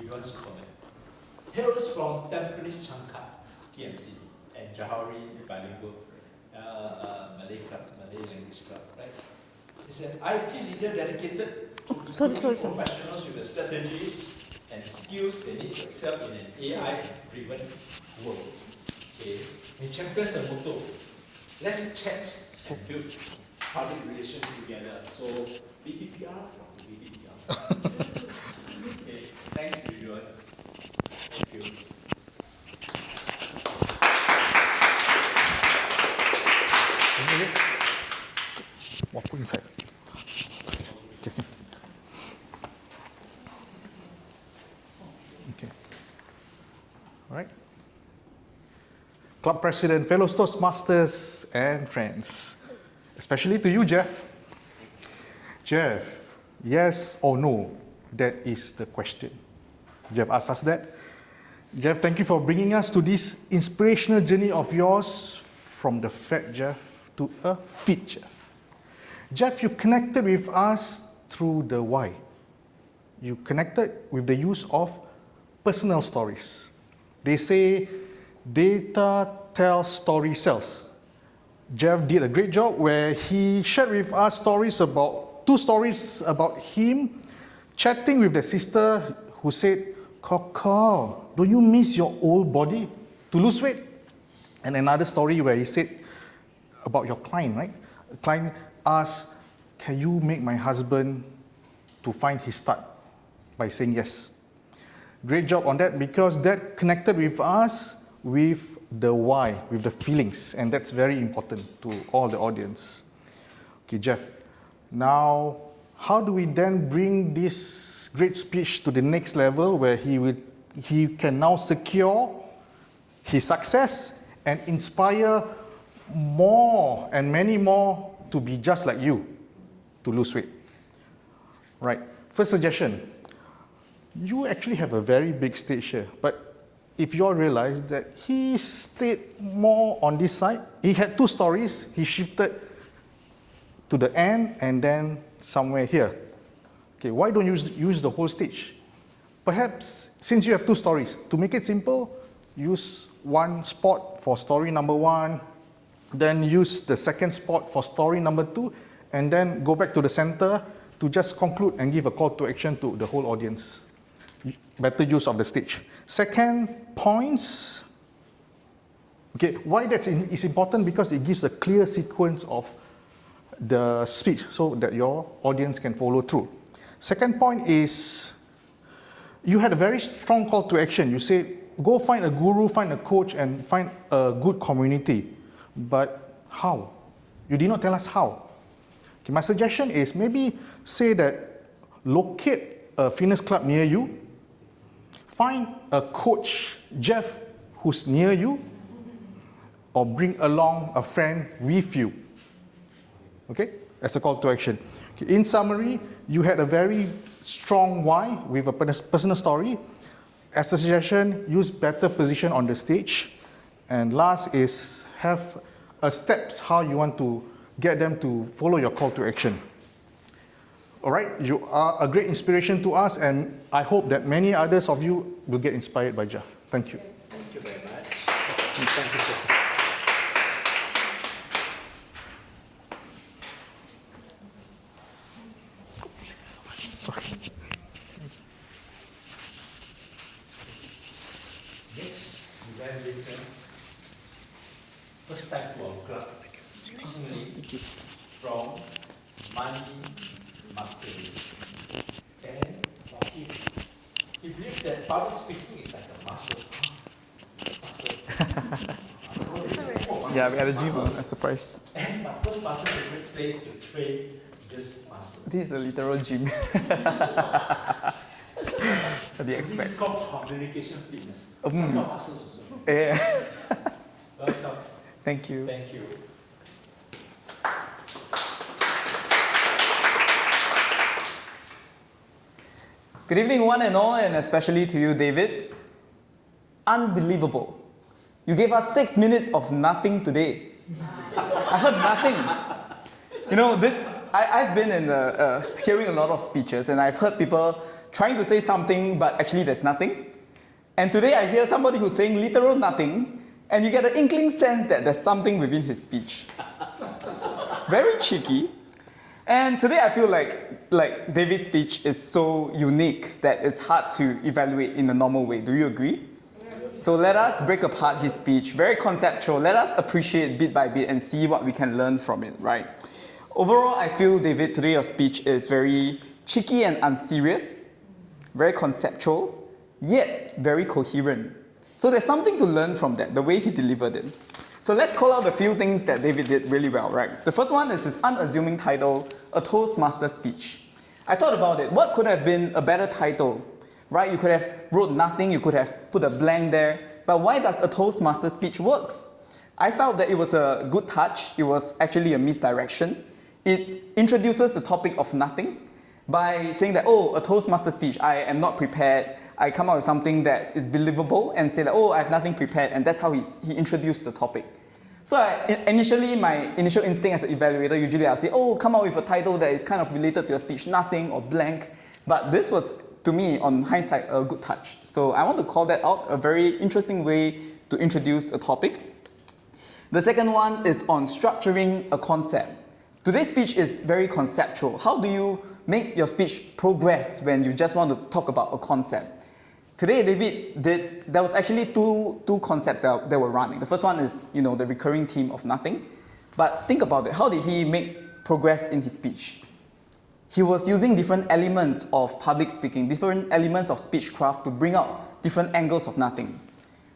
Yuan Superman. Hails from Tampines Changkat, TMC, and Johari Bilingual Malay Club, Malay Language Club, right? He's an IT leader dedicated to equipping professionals with the strategies and skills they need to excel in an AI-driven world. Okay, he champions the motto, let's chat and build public relations together. So, BPPR or BPPR? Okay, thanks everyone. Thank you. What put inside? Okay. Okay. All right. Club President, fellow Toastmasters, and friends, especially to you, Jeff. Jeff, yes or no? That is the question. Jeff asked us that. Jeff, thank you for bringing us to this inspirational journey of yours from the fat Jeff to a fit Jeff. Jeff, you connected with us through the why. You connected with the use of personal stories. They say data tells, story sells. Jeff did a great job where he shared with us two stories about him chatting with the sister who said, Kaka, don't you miss your old body to lose weight? And another story where he said about your client, right? The client asked, can you make my husband to find his start by saying yes? Great job on that, because that connected with us with the why, with the feelings, and that's very important to all the audience. Okay, Jeff, now how do we then bring this great speech to the next level where he can now secure his success and inspire more and many more to be just like you, to lose weight? Right, first suggestion, you actually have a very big stage here, but if you all realize that he stayed more on this side, he had two stories, he shifted to the end and then somewhere here. Okay, why don't you use the whole stage? Perhaps, since you have two stories, to make it simple, use one spot for story number one, then use the second spot for story number two, and then go back to the center to just conclude and give a call to action to the whole audience. Better use of the stage. Second, points. Okay, why that is important? Because it gives a clear sequence of the speech so that your audience can follow through. Second point is, you had a very strong call to action. You said, go find a guru, find a coach, and find a good community. But how? You did not tell us how. Okay, my suggestion is maybe say that locate a fitness club near you, find a coach, Jeff, who's near you, or bring along a friend with you. Okay, as a call to action. Okay. In summary, you had a very strong why with a personal story. As a suggestion, use better position on the stage. And last is have steps how you want to get them to follow your call to action. All right, you are a great inspiration to us, and I hope that many others of you will get inspired by Jeff. Thank you. Thank you very much. Thank you, sir. Next, event written. First time to our club. Personally, from Money Mastery. And for him, he believes that public speaking is like a muscle. Yeah, we had a gym, a surprise. And my first master is a great place to train this muscle. This is a literal gym. What do you This expect? is called communication fitness. Some of muscles also. Yeah. Welcome. Thank you. Thank you. Good evening, one and all, and especially to you, David. Unbelievable. You gave us 6 minutes of nothing today. I heard nothing. You know, this I've been in hearing a lot of speeches, and I've heard people trying to say something, but actually there's nothing. And today I hear somebody who's saying literal nothing, and you get an inkling sense that there's something within his speech. Very cheeky. And today I feel like David's speech is so unique that it's hard to evaluate in a normal way. Do you agree? So let us break apart his speech, very conceptual. Let us appreciate bit by bit and see what we can learn from it, right? Overall, I feel, David, today your speech is very cheeky and unserious, very conceptual, yet very coherent. So there's something to learn from that, the way he delivered it. So let's call out a few things that David did really well, right? The first one is his unassuming title, A Toastmaster Speech. I thought about it. What could have been a better title? Right? You could have wrote nothing, you could have put a blank there. But why does a Toastmaster speech works? I felt that it was a good touch. It was actually a misdirection. It introduces the topic of nothing by saying that, oh, a Toastmaster speech, I am not prepared. I come up with something that is believable and say that, oh, I have nothing prepared. And that's how he introduced the topic. So initially, my initial instinct as an evaluator, usually I'll say, oh, come up with a title that is kind of related to your speech, nothing or blank. But this was, to me, on hindsight, a good touch. So I want to call that out, a very interesting way to introduce a topic. The second one is on structuring a concept. Today's speech is very conceptual. How do you make your speech progress when you just want to talk about a concept? Today, David there was actually two concepts that were running. The first one is, the recurring theme of nothing. But think about it. How did he make progress in his speech? He was using different elements of public speaking, different elements of speechcraft to bring out different angles of nothing.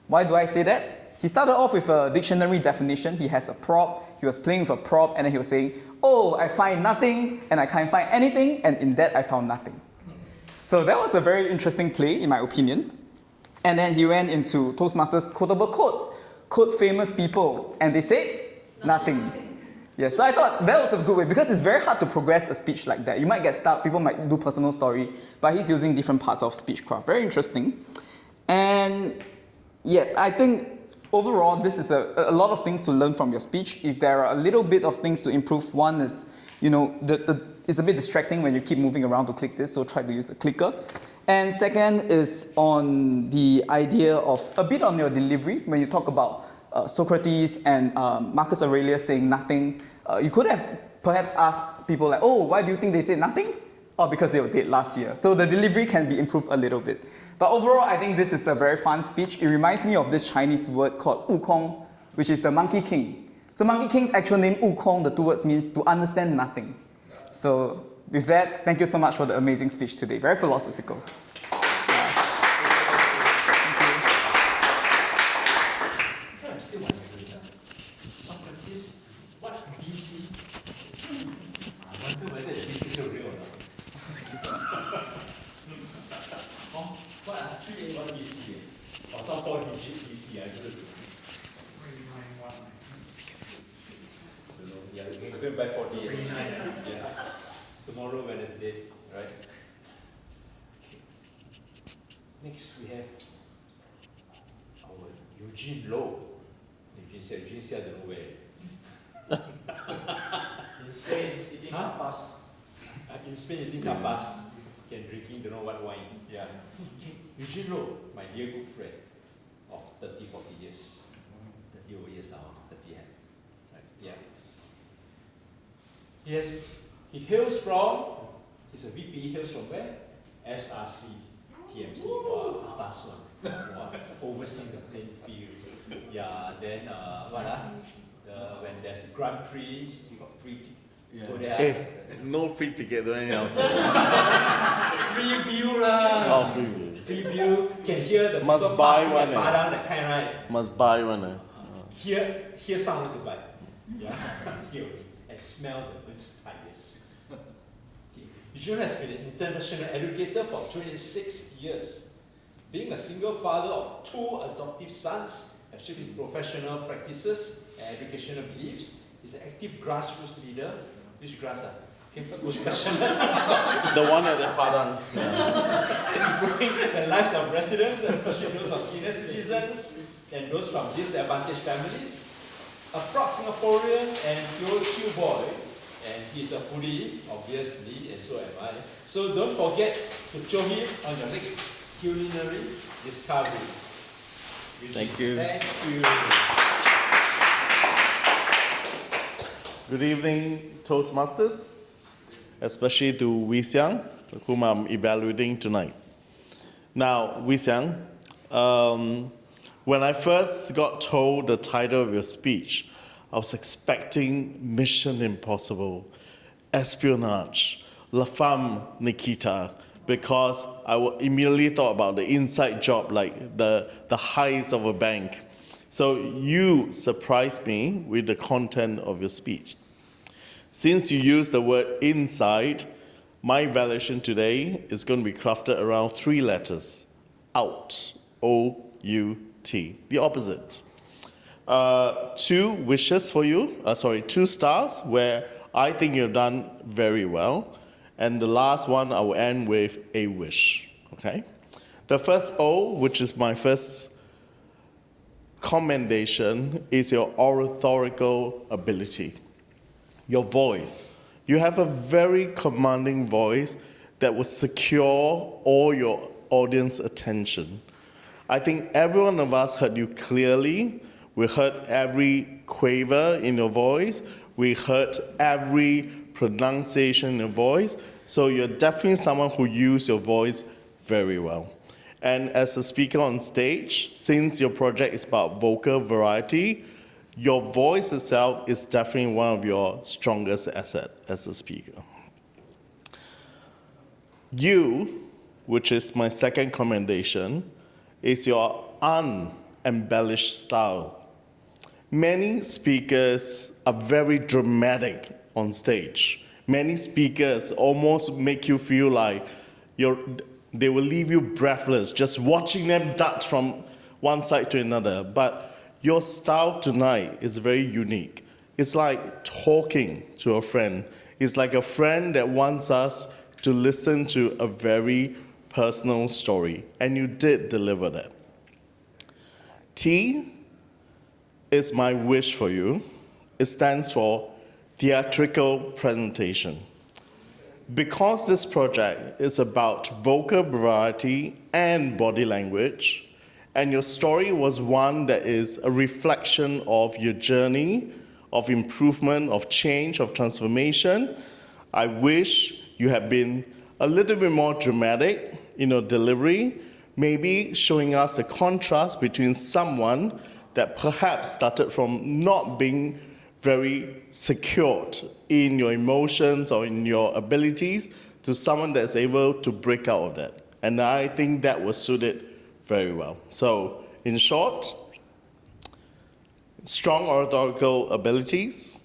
Why do I say that? He started off with a dictionary definition. He has a prop. He was playing with a prop, and then he was saying, oh, I find nothing, and I can't find anything, and in that I found nothing. So that was a very interesting play, in my opinion. And then he went into Toastmasters quotable quotes. Quote famous people, and they said nothing. Yes, so I thought that was a good way, because it's very hard to progress a speech like that. You might get stuck, people might do personal story, but he's using different parts of speechcraft. Very interesting. And yeah, I think overall, this is a lot of things to learn from your speech. If there are a little bit of things to improve, one is, it's a bit distracting when you keep moving around to click this, so try to use a clicker. And second is on the idea of a bit on your delivery. When you talk about Socrates and Marcus Aurelius saying nothing, you could have perhaps asked people like, oh, why do you think they said nothing? Oh, because they were dead last year. So the delivery can be improved a little bit. But overall, I think this is a very fun speech. It reminds me of this Chinese word called Wukong, which is the Monkey King. So Monkey King's actual name, Wukong, the two words means to understand nothing. So with that, thank you so much for the amazing speech today. Very philosophical. Socrates, what BC? I wonder whether this is so real or not. What 381 BC? Or some 4-digit BC? I don't know. Yeah, we're going by 40. Yeah. Tomorrow, Wednesday, right? Okay. Next, we have our Eugene Low. Eugene said, I don't know where. In Spain, eating tapas. In Spain, eating tapas. And drinking, don't know what wine. Yeah. Eugene Low, my dear good friend of 30, 40 years. 30 over years now, 30 years. Right? Yeah. He hails from, he's a VP, he hails from where? SRC, TMC. Wow, atas one. Wow, overseeing the playing field. Yeah, then when there's a Grand Prix, you got free ticket. Go there. Hey, no free ticket, don't anyhow say. Free view lah. Oh, free view. Free view, can hear the Must people buy partying one, at Padang, that kind, right? Must buy one. Hear someone to buy. Yeah, hear and smell the goods tires. Eugene has been an international educator for 26 years. Being a single father of 2 adoptive sons, has shaped his professional practices and educational beliefs. He's an active grassroots leader. Which grass? Okay, who's passionate? The one at the Padang. Improving the lives of residents, especially those of senior citizens and those from disadvantaged families. A proud Singaporean and Teochew boy, And he's a foodie, obviously, and so am I. So don't forget to join him on your next culinary discovery. Thank you. Thank you. Good evening, Toastmasters, especially to Wee Xiang, whom I'm evaluating tonight. Now, Wee Xiang, when I first got told the title of your speech, I was expecting Mission Impossible, espionage, La Femme Nikita, because I immediately thought about the inside job, like the heist of a bank. So you surprised me with the content of your speech. Since you used the word inside, my evaluation today is going to be crafted around 3 letters. Out. O-U-T. The opposite. 2 wishes for you. 2 stars, where I think you've done very well. And the last one, I will end with a wish. Okay? The first O, which is my first commendation, is your oratorical ability. Your voice. You have a very commanding voice that will secure all your audience attention. I think every one of us heard you clearly. We heard every quaver in your voice. We heard every pronunciation in your voice. So you're definitely someone who uses your voice very well. And as a speaker on stage, since your project is about vocal variety, your voice itself is definitely one of your strongest assets as a speaker. You, which is my second commendation, is your unembellished style. Many speakers are very dramatic on stage. Many speakers almost make you feel like they will leave you breathless just watching them dart from one side to another. But your style tonight is very unique. It's like talking to a friend. It's like a friend that wants us to listen to a very personal story. And you did deliver that. T is my wish for you. It stands for theatrical presentation. Because this project is about vocal variety and body language, and your story was one that is a reflection of your journey of improvement, of change, of transformation, I wish you had been a little bit more dramatic in your delivery, maybe showing us the contrast between someone that perhaps started from not being very secured in your emotions or in your abilities to someone that's able to break out of that. And I think that was suited very well. So, in short, strong oratorical abilities,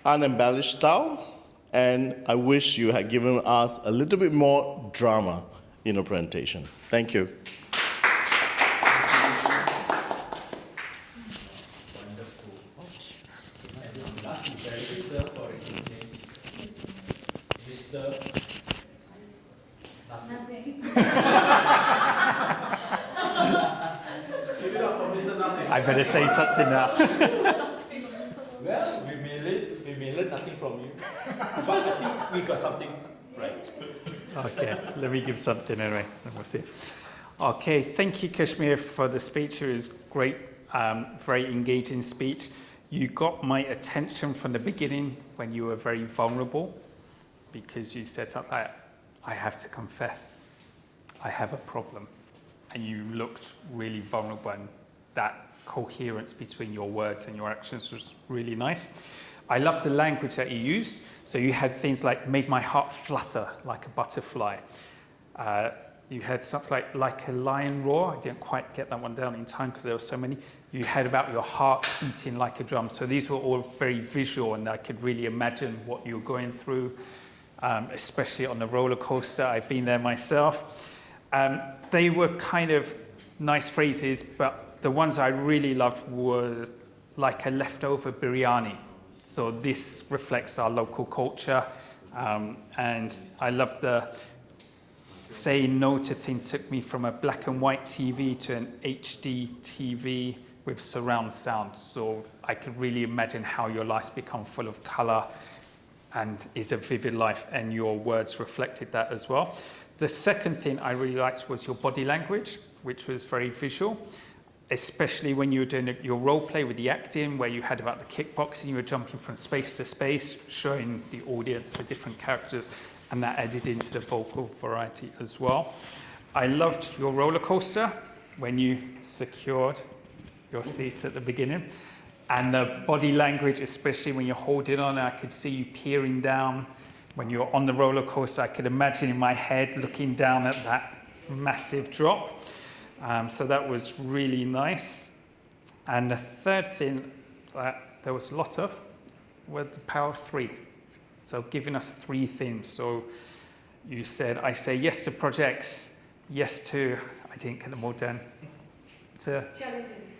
unembellished style, and I wish you had given us a little bit more drama in your presentation. Thank you. Last Mr. for the evening. Mr. Nothing. Give it up for Mr. Nothing. I better say something now. Well, we may learn nothing from you, but I think we got something right. Okay, let me give something anyway, and we'll see. Okay, thank you, Kashmir, for the speech. It was great, very engaging speech. You got my attention from the beginning when you were very vulnerable, because you said something like, I have to confess, I have a problem. And you looked really vulnerable, and that coherence between your words and your actions was really nice. I love the language that you used. So you had things like, made my heart flutter like a butterfly. You had stuff like a lion roar. I didn't quite get that one down in time because there were so many. You had about your heart beating like a drum. So these were all very visual, and I could really imagine what you were going through, especially on the roller coaster. I've been there myself. They were kind of nice phrases, but the ones I really loved were like a leftover biryani. So this reflects our local culture. And I love the saying no to things took me from a black and white TV to an HD TV with surround sound. So I could really imagine how your life's become full of color and is a vivid life, and your words reflected that as well. The second thing I really liked was your body language, which was very visual, especially when you were doing your role play with the acting, where you had about the kickboxing, you were jumping from space to space, showing the audience the different characters, and that added into the vocal variety as well. I loved your roller coaster when you secured your seat at the beginning, and the body language, especially when you're holding on. I could see you peering down. When you're on the roller coaster, I could imagine in my head looking down at that massive drop. So that was really nice. And the third thing that there was a lot of was the power of three. So giving us three things. So you said, I say yes to projects, yes to, I didn't get them all down, to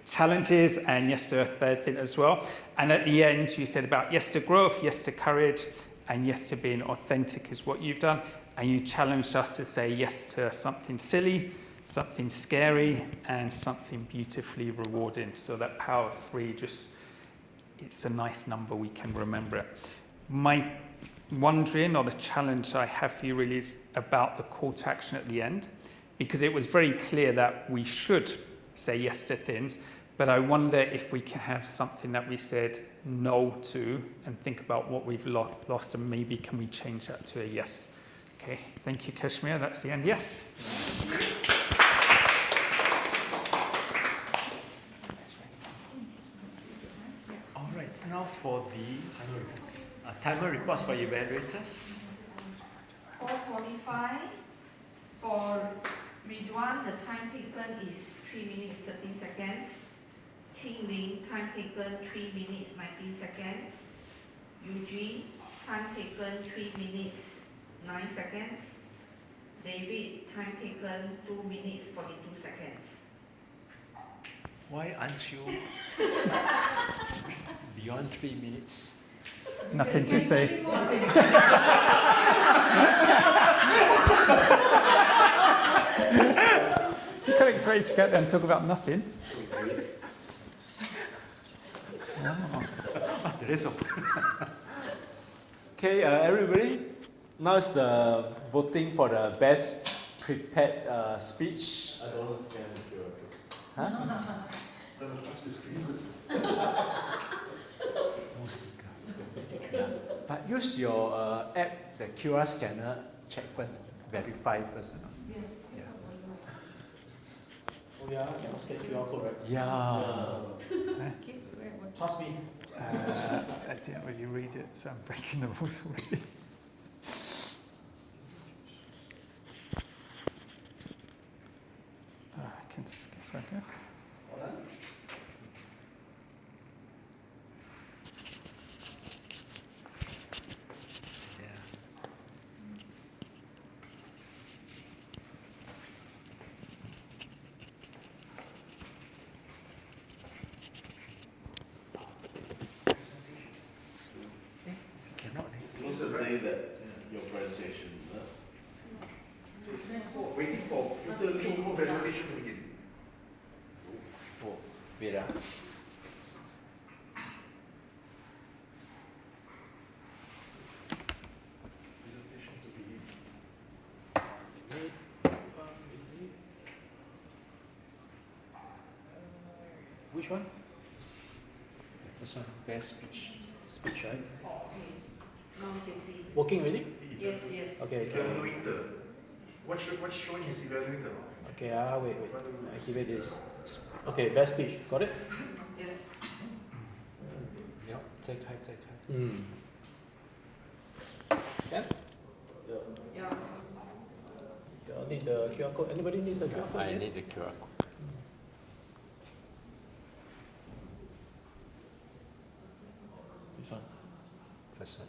challenges, and yes to a third thing as well. And at the end, you said about yes to growth, yes to courage, and yes to being authentic is what you've done. And you challenged us to say yes to something silly, something scary, and something beautifully rewarding. So that power of three, just, it's a nice number, we can remember it. My wondering, or the challenge I have for you really, is about the call to action at the end, because it was very clear that we should say yes to things, but I wonder if we can have something that we said no to and think about what we've lost, and maybe can we change that to a yes. Okay, thank you, Kashmir. That's the end. Yes. All right, now for the timer reports for evaluators. 4:45. For Ridwan, the time taken is 3 minutes 13 seconds. Qing Ling, time taken 3 minutes 19 seconds. Eugene, time taken 3 minutes 9 seconds. David, time taken 2 minutes 42 seconds. Why aren't you beyond 3 minutes? Nothing to say. You can't expect to get there and talk about nothing. The rest of Okay, everybody. Now it's the voting for the best prepared speech. I don't want to scan the QR code. Huh? I don't want to touch the screen. No sticker. Yeah. But use your app, the QR scanner. Check first, verify first. Yeah. Oh yeah, I cannot scan QR code, right? Yeah. Pass me. I didn't really read it, so I'm breaking the rules already. I can skip, I guess. Cannot. It's supposed to say that your presentation. Waiting for the presentation to begin. Oh, wait. Presentation to begin. Which one? First one, best speech. Speech, right? Okay. Now we can see. Working already? Yes, yes. Okay, okay. Evaluator. What's showing is evaluator. Okay, wait. I give it this. Okay, best speech. Got it? Yes. Yeah. Take time. Can? Yeah. You all need the QR code. Anybody needs a QR code? I here? need the QR code. This one. First one.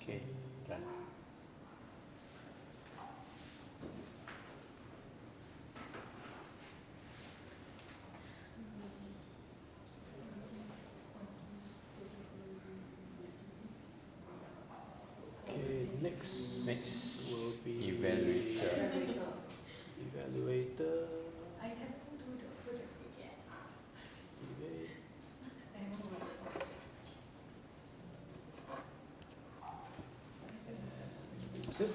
Okay, done. Okay, next will be Evaluator. Evaluator. I haven't do the project speak yet. Debate. I haven't do the project speak. Zip.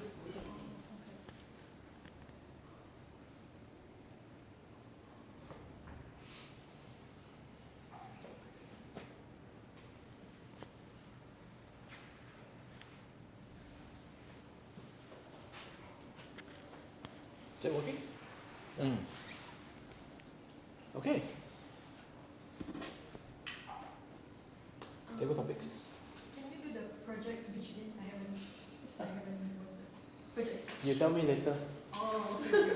Is that working? Okay. Table topics. Can we do the project speech again? I haven't done the project speech. You tell me later. Oh, okay.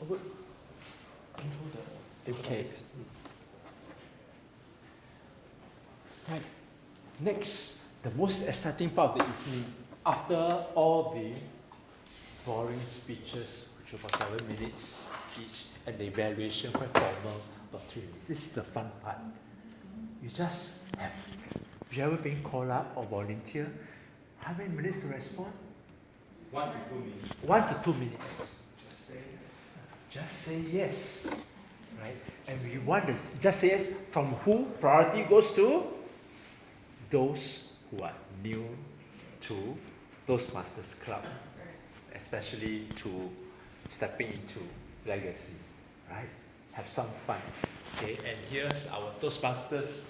Oh, good. Intro the table Okay. topics. Right. Next, the most exciting part of the evening, after all the boring speeches, which were for 7 minutes each, and the evaluation quite formal for 3 minutes. This is the fun part. You just have, you ever been called up or volunteer? How many minutes to respond? 1 to 2 minutes. 1 to 2 minutes. Just say yes. Right? And we want this just say yes from who? Priority goes to those who are new to Toastmasters Club, especially to stepping into legacy, right? Have some fun. Okay, and here's our Toastmasters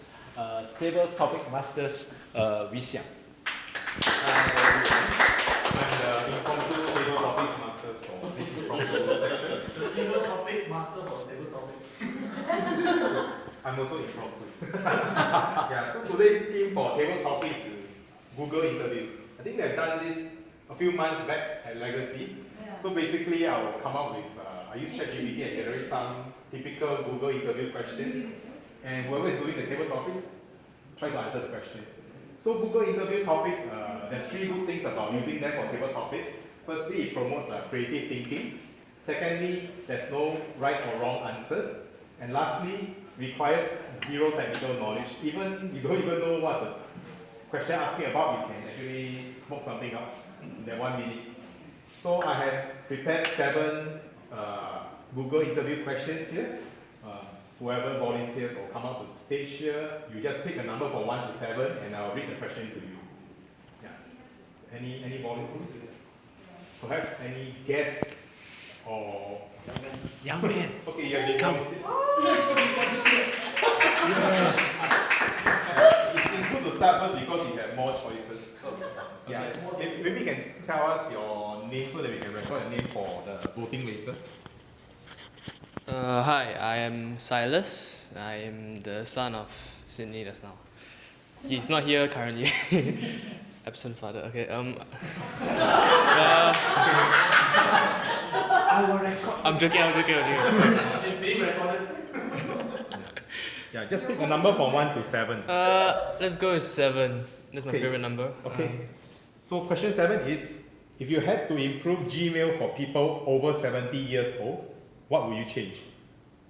table topic masters, Wee Xiang. I'm the impromptu table topics masters for this impromptu section. The table topic master for table topic. I'm also impromptu. Yeah, so today's theme for table topics is Google interviews. I think we have done this a few months back at Legacy. Yeah. So basically, I will come up with, I use ChatGPT and generate some typical Google interview questions. And whoever is doing the table topics, try to answer the questions. So Google interview topics, there's 3 good things about using them for table topics. Firstly, it promotes creative thinking. Secondly, there's no right or wrong answers. And lastly, requires 0 technical knowledge. Even you don't even know what's the question asking about, you can actually smoke something up in that 1 minute. So I have prepared 7 Google interview questions here. Whoever volunteers or come up to the stage here, you just pick a number from 1 to 7 and I'll read the question to you. Yeah. Any volunteers? Perhaps any guests or Young man. okay, you have been Come. volunteered. It's good to start first because you have more choices. Yeah. Maybe you can tell us your name so that we can record a name for the voting later. Hi, I am Silas. I am the son of Sydney just now. He's not here currently. Absent father. Okay. I will record. I'm joking. It's being recorded. Yeah, just pick a number from 1 to 7. Let's go with 7. That's my Okay. favorite number. Okay. So question 7 is, if you had to improve Gmail for people over 70 years old, what would you change?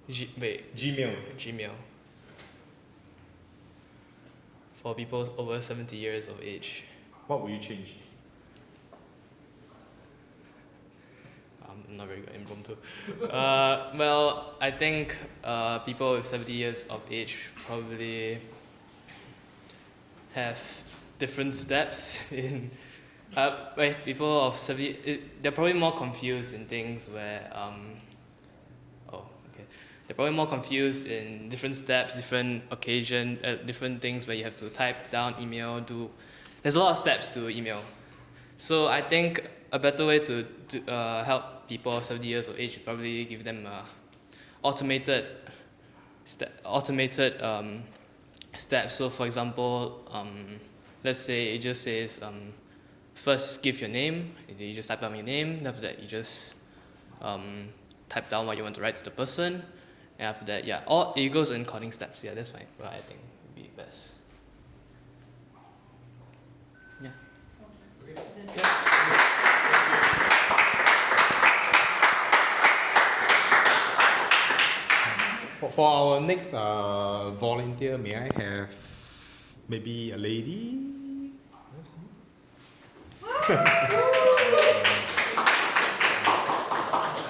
Gmail. Gmail. For people over 70 years of age. What would you change? I'm not very good at impromptu. Well, I think people with 70 years of age probably have different steps in. People of 70, they're probably more confused in things where. They're probably more confused in different steps, different occasion, different things where you have to type down email. There's a lot of steps to email. So I think a better way to help people 70 years of age is probably give them automated steps. So for example, let's say it just says first give your name. You just type down your name. After that, you just type down what you want to write to the person. And after that, yeah, it goes in coding steps. Yeah, that's fine. Well, I think would be best. Yeah. For our next volunteer, may I have maybe a lady?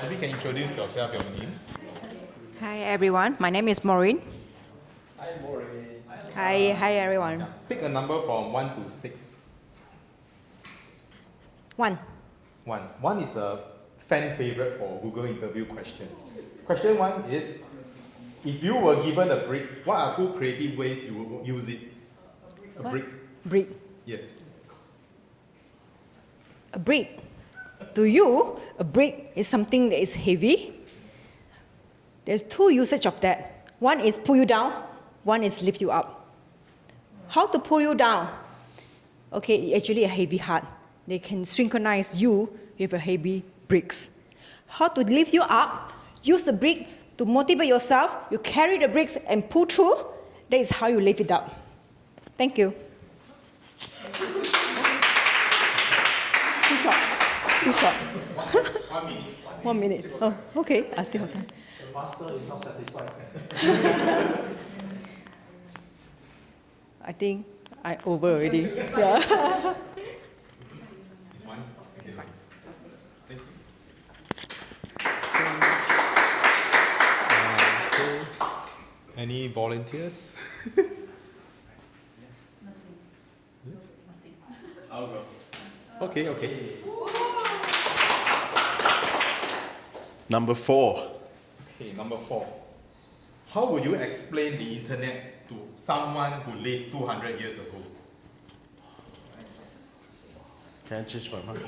Maybe you can introduce yourself, your name. Hi everyone, my name is Maureen. Hi, Maureen. Hi everyone. Pick a number from 1 to 6. 1. 1. 1 is a fan favorite for Google interview question. Question 1 is, if you were given a brick, what are 2 creative ways you would use it? A brick. Brick. Yes. A brick. To you, a brick is something that is heavy. There's 2 usage of that. One is pull you down, one is lift you up. How to pull you down? Okay, actually a heavy heart. They can synchronize you with a heavy bricks. How to lift you up? Use the brick to motivate yourself. You carry the bricks and pull through. That is how you lift it up. Thank you. Too short. Too short. 1 minute. 1 minute. Oh, okay. I still have time. The master is not satisfied. I think I over already. Yeah. It's 1. It's fine. Thank you. Any volunteers? I'll go. Okay, okay. Number 4. Okay, number 4. How would you explain the internet to someone who lived 200 years ago? Can I change my mind?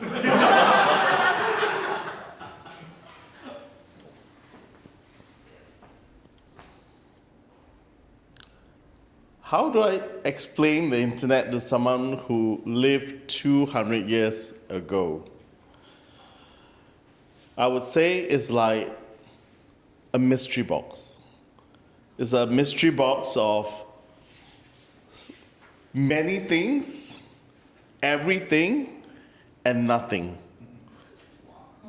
How do I explain the internet to someone who lived 200 years ago? I would say it's like a mystery box. It's a mystery box of many things, everything, and nothing.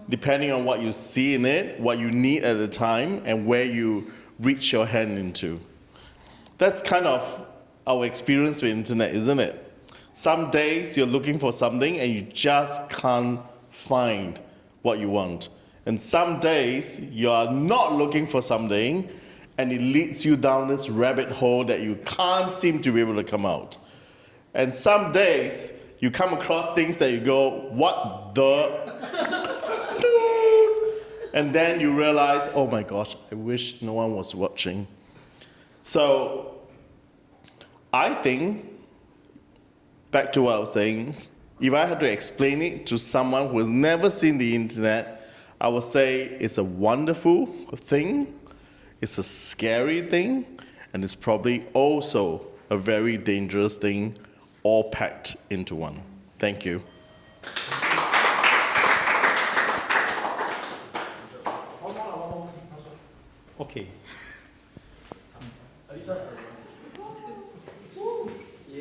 Depending on what you see in it, what you need at the time, and where you reach your hand into. That's kind of our experience with internet, isn't it? Some days you're looking for something and you just can't find what you want. And some days you are not looking for something and it leads you down this rabbit hole that you can't seem to be able to come out. And some days you come across things that you go, what the? And then you realize, oh my gosh, I wish no one was watching. So I think, back to what I was saying, if I had to explain it to someone who has never seen the internet, I would say it's a wonderful thing, it's a scary thing, and it's probably also a very dangerous thing, all packed into one. Thank you. Okay.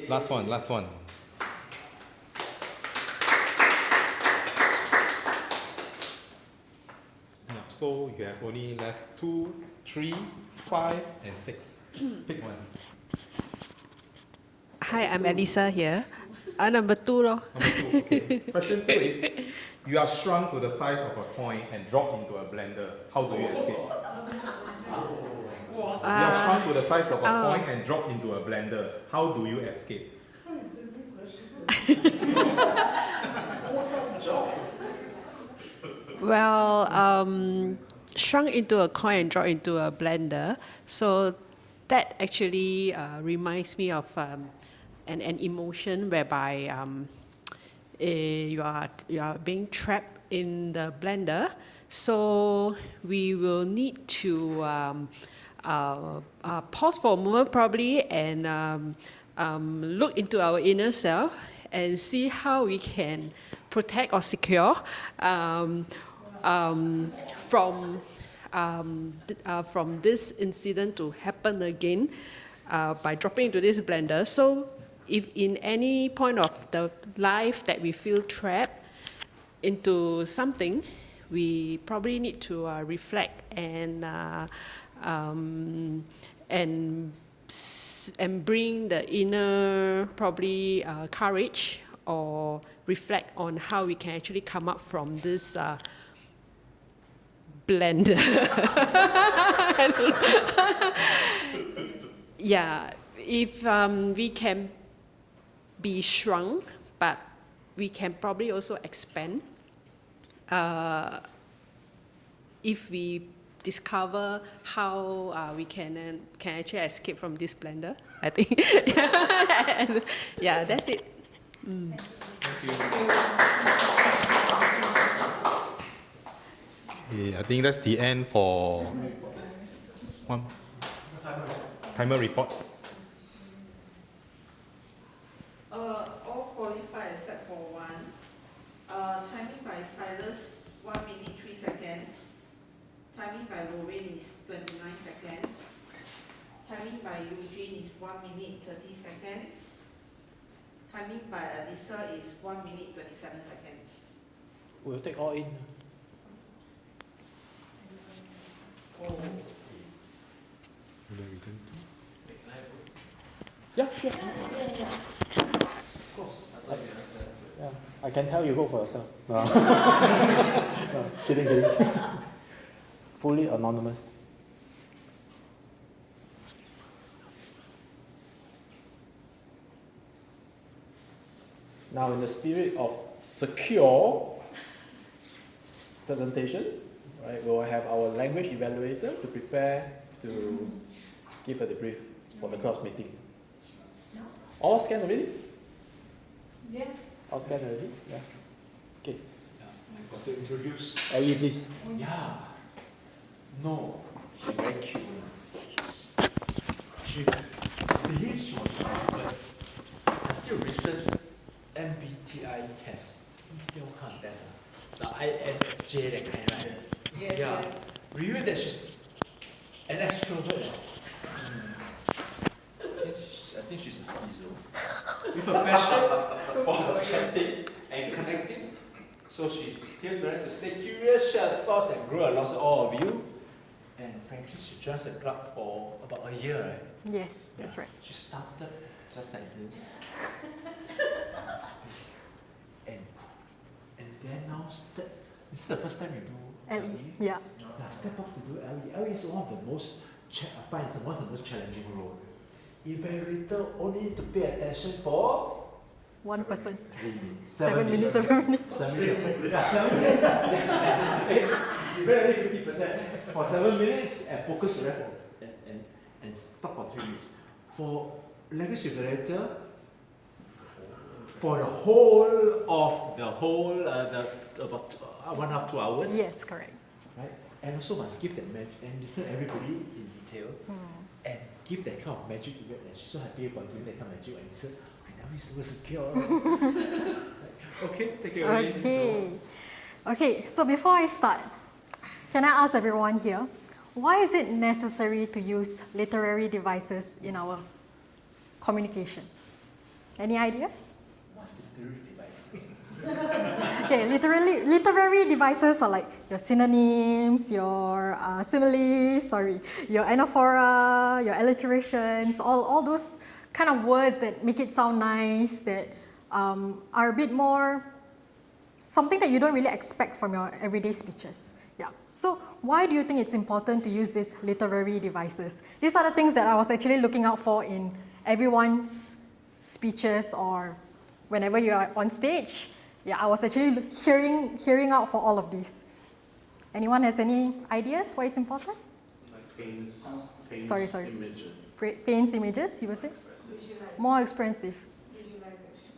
Last one. Yeah, so you have only left 2, 3, 5, and 6. Pick one. Hi, I'm Elisa here. Number 2 lor. Number 2, okay. Question 2 is, you are shrunk to the size of a coin and dropped into a blender. How do you escape? You are shrunk to the size of a coin and dropped into a blender. How do you escape? Well, shrunk into a coin and dropped into a blender. So that actually reminds me of an emotion whereby you are being trapped in the blender. So we will need to pause for a moment probably and look into our inner self and see how we can protect or secure from this incident to happen again by dropping into this blender. So if in any point of the life that we feel trapped into something, we probably need to reflect and and bring the inner probably courage or reflect on how we can actually come up from this blender. Yeah, if we can be shrunk, but we can probably also expand if we discover how we can actually escape from this blender, I think. And, yeah, that's it. Mm. Okay, I think that's the end for one timer report. All qualified except for one. Timing by Silas, 1 minute 3 seconds. Timing by Lorraine is 29 seconds. Timing by Eugene is 1 minute 30 seconds. Timing by Alyssa is 1 minute 27 seconds. We'll take all in. Oh. Yeah, sure. Of course. Yeah, I can tell you go for yourself. No. No, kidding. Fully anonymous. Now, in the spirit of secure presentations, right, we'll have our language evaluator to prepare to give a debrief for the class meeting. All scanned already? Yeah. All scanned already? Yeah. Okay. Yeah, I got to introduce. Ellie, please. Yeah. No, she very cute. She believes she was right, but until recent MBTI test, what kind of test? The INFJ, that kind, right? Yes, yeah. yes. Revealed that she's an extrovert. I think she's a schizo. With a passion for chatting and connecting. So she here trying to stay curious, share thoughts, and grow alongside all of you. And frankly, she joined the club for about a year, right? Yes, that's right. She started just like this. and then now, this is the first time you do LE, LE? yeah. Yeah, step up to do LE. LE is one of the most, I find it's one of the most challenging roles. Evaluator only need to pay attention for One person. 7 minutes. 7 minutes. 7 minutes. Yeah, 7 minutes. You better 50% for 7 minutes and focus the rest and talk for 3 minutes. For language evaluator, for the whole about 1.5 2 hours. Yes, correct. Right, and also must give that magic and listen everybody in detail and give that kind of magic to it. And she's so happy about giving that kind of magic and she says, I never used the word secure. Okay, take it away. Okay, so before I start, can I ask everyone here, why is it necessary to use literary devices in our communication? Any ideas? What's literary devices? Okay, literary devices are like your synonyms, your similes, your anaphora, your alliterations, all those kind of words that make it sound nice, that are a bit more something that you don't really expect from your everyday speeches. Yeah. So why do you think it's important to use these literary devices? These are the things that I was actually looking out for in everyone's speeches or whenever you are on stage. Yeah, I was actually hearing out for all of these. Anyone has any ideas why it's important? Paints Sorry. images. Paints images, you were saying? More expressive.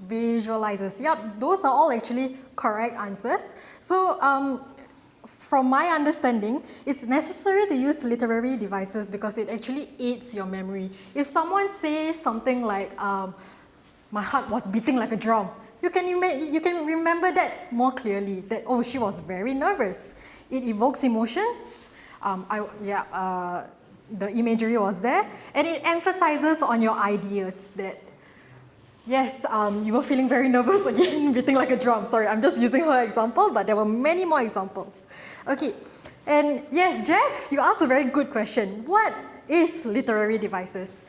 Visualizers. Yep, those are all actually correct answers. So from my understanding, it's necessary to use literary devices because it actually aids your memory. If someone says something like, my heart was beating like a drum, you can remember that more clearly, that, oh, she was very nervous. It evokes emotions. The imagery was there, and it emphasizes on your ideas that, yes, you were feeling very nervous again, beating like a drum. Sorry, I'm just using her example, but there were many more examples. Okay, And yes, Jeff, you asked a very good question. What is literary devices?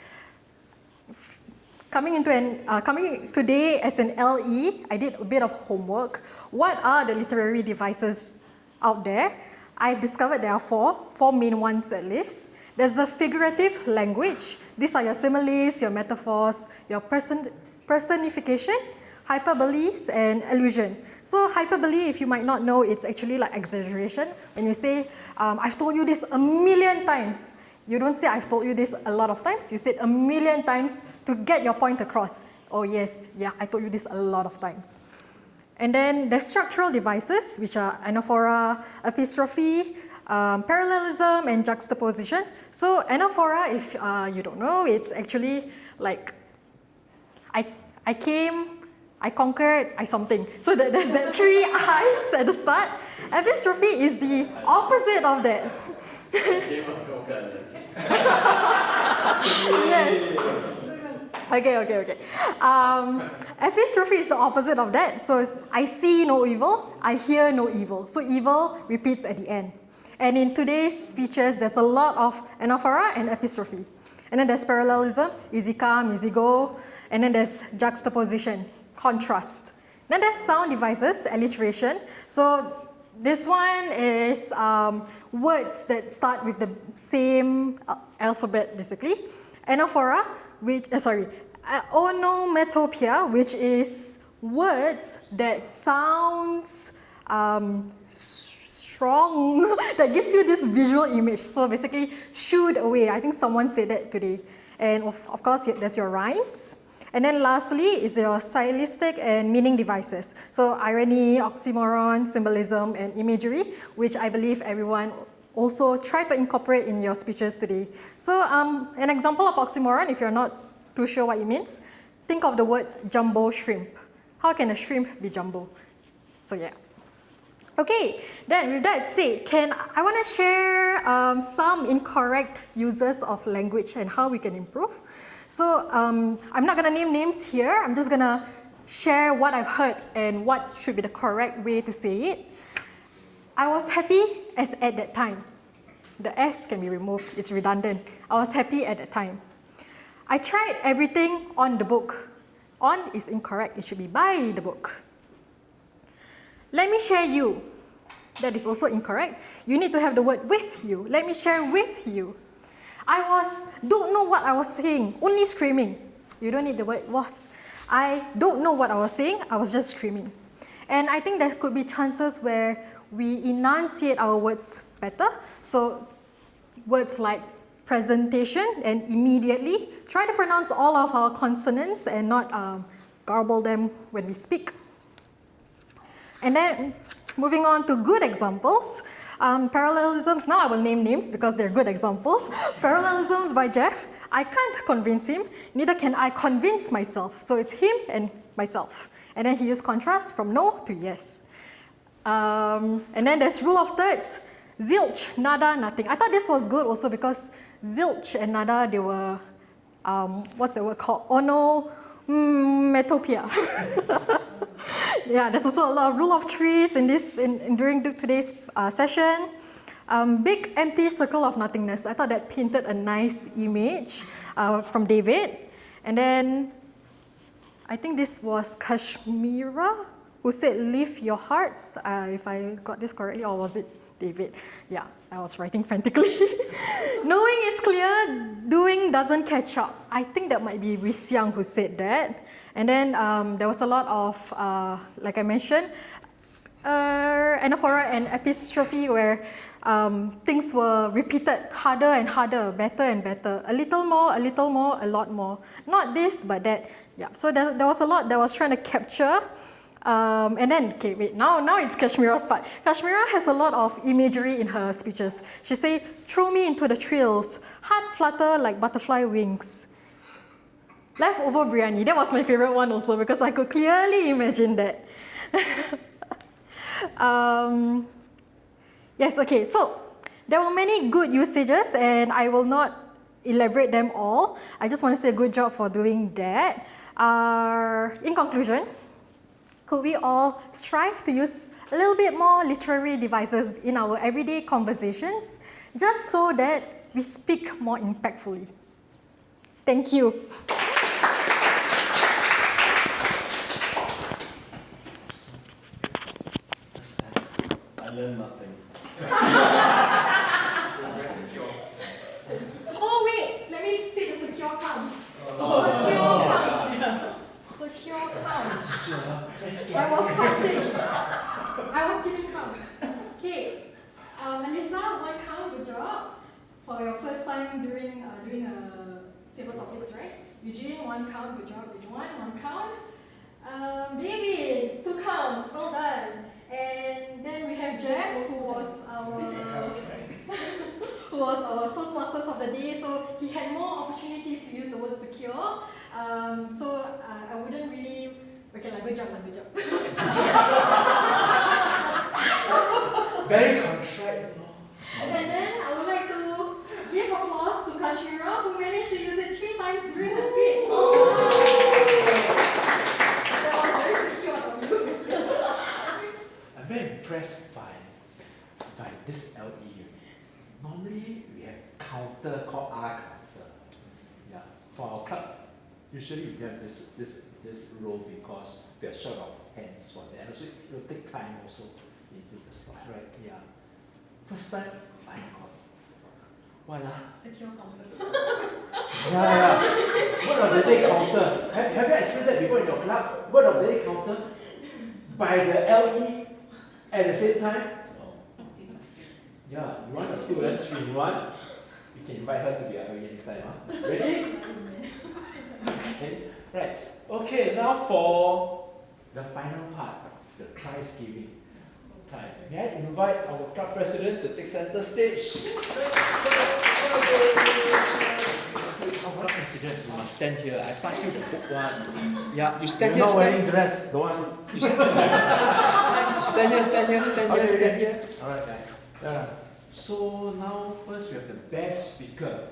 Coming today as an LE, I did a bit of homework. What are the literary devices out there? I've discovered there are four main ones at least. There's the figurative language. These are your similes, your metaphors, your personification, hyperboles, and allusion. So hyperbole, if you might not know, it's actually like exaggeration. When you say, I've told you this a million times, you don't say I've told you this a lot of times, you say it a million times to get your point across. Oh yes, yeah, I told you this a lot of times. And then there's structural devices, which are anaphora, epistrophe, parallelism, and juxtaposition. So anaphora, if you don't know, it's actually like, I came, I conquered, I something. So there's that 3 I's at the start. Epistrophe is the opposite of that. Yes. Okay. Epistrophe is the opposite of that. So I see no evil, I hear no evil. So evil repeats at the end. And in today's speeches, there's a lot of anaphora and epistrophe. And then there's parallelism, easy come, easy go. And then there's juxtaposition, contrast. Then there's sound devices, alliteration. So this one is words that start with the same alphabet, basically. Anaphora, onomatopoeia, which is words that sounds strong, that gives you this visual image. So basically, shooed away. I think someone said that today. And of course, there's your rhymes. And then lastly is your stylistic and meaning devices. So irony, oxymoron, symbolism, and imagery, which I believe everyone also try to incorporate in your speeches today. So an example of oxymoron, if you're not too sure what it means, think of the word jumbo shrimp. How can a shrimp be jumbo? So yeah. Okay, then with that said, I want to share some incorrect uses of language and how we can improve. So I'm not going to name names here. I'm just going to share what I've heard and what should be the correct way to say it. I was happy as at that time. The S can be removed. It's redundant. I was happy at that time. I tried everything on the book. On is incorrect. It should be by the book. Let me share you. That is also incorrect. You need to have the word with you. Let me share with you. Don't know what I was saying, only screaming. You don't need the word was. I don't know what I was saying, I was just screaming. And I think there could be chances where we enunciate our words better. So words like presentation and immediately, try to pronounce all of our consonants and not garble them when we speak. And then moving on to good examples. Parallelisms, now I will name names because they're good examples. Parallelisms by Jeff, I can't convince him, neither can I convince myself. So it's him and myself. And then he used contrast from no to yes. And then there's rule of thirds, zilch, nada, nothing. I thought this was good also because zilch and nada, they were, what's the word called? Onomatopoeia. Yeah, there's also a lot of rule of threes during today's session. Big empty circle of nothingness. I thought that painted a nice image from David. And then I think this was Kashmira who said, "Lift your hearts." If I got this correctly, or was it David? Yeah, I was writing frantically. Knowing is clear, doing doesn't catch up. I think that might be Risiang who said that. And then there was a lot of, like I mentioned, anaphora and epistrophe where things were repeated harder and harder, better and better. A little more, a lot more. Not this, but that. Yeah. So there was a lot that I was trying to capture. And then, okay, wait, now it's Kashmira's part. Kashmira has a lot of imagery in her speeches. She say, "Throw me into the trills, heart flutter like butterfly wings." Leftover biryani, that was my favorite one also because I could clearly imagine that. Yes, okay, so there were many good usages and I will not elaborate them all. I just want to say a good job for doing that. In conclusion, could we all strive to use a little bit more literary devices in our everyday conversations, just so that we speak more impactfully. Thank you. I learned nothing. Oh wait, let me say the secure count. Secure count. Secure count. I was counting. I was keeping count. Okay, Melissa, one count, good job. For your first time doing table topics, right? Eugene, one count, good job. Ridwan, one count. David, 2 counts, well done. And then we have Jeff, who was our Toastmasters of the day, so he had more opportunities to use the word secure. So I wouldn't really. Okay, good job. Very contrite. And then I would like to give applause to Kashira, who managed to use it 3 times during the speech. That was very secure of you. I'm very impressed by this LE. Normally we have counter called R counter. Yeah. For our club, usually we have this role because we are short of hands for that. And also it will take time also into the slot, right? Yeah. First time, my God. What Secure counter. Yeah. Word of the day counter. Have you experienced that before in your club? Word of the day counter by the LE at the same time? Yeah, you want a 2 and 3 in 1? You can invite her to be our LE next time. Huh? Ready? Okay. Right. Okay, now for the final part, the prize giving time. May I invite our club president to take center stage? Our club president, you must stand here. I pass you the book one. Yeah, you stand here. You're not wearing dress, don't want. You stand here. Alright. Yeah. So now first we have the best speaker.